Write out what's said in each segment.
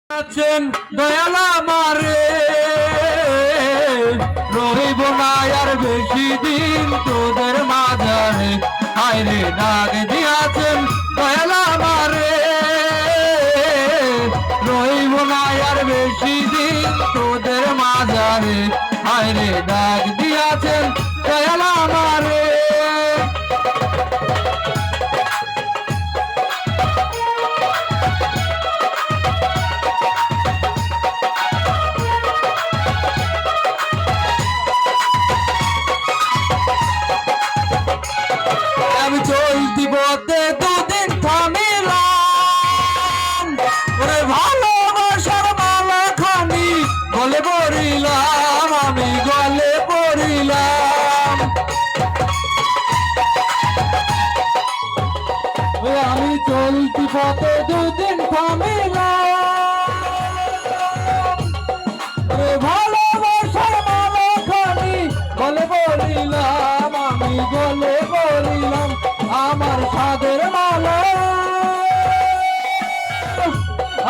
আছেন দয়াল আমারে রহিব না আর বেশি দিন তোদের মাঝারে হায়রে ডাক দিয়াছেন দয়াল আমারে রহিব না আর বেশি দিন তোদের মাঝারে হায়রে ডাক দিয়াছেন দয়াল আমারে আমি চলতি পথে দুদিন থামিলাম ওরে ভালোবাসার মালা খানি গলে পড়িলাম আমি গলে পড়িলাম আমি চলতি পথে দুদিন থামিলাম ওরে ভালোবাসার মালা খানি গলে পড়িলাম আমি গলে পড়িলাম আমার সাদের মালা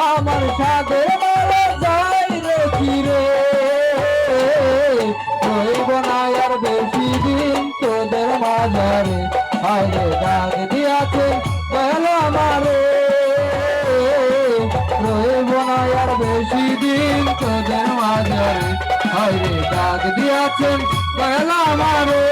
আমার সাদের মালা যাই রে ফিরে রইব না আর বেশি দিন তোদের মাঝারে হায়রে ডাক দিয়াছে দয়াল আমারে রইব না আর বেশি দিন তোদের মাঝারে হায়রে ডাক দিয়াছেন দয়াল আমারে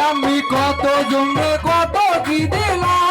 আমি কত জন্যে কত কি দিলাম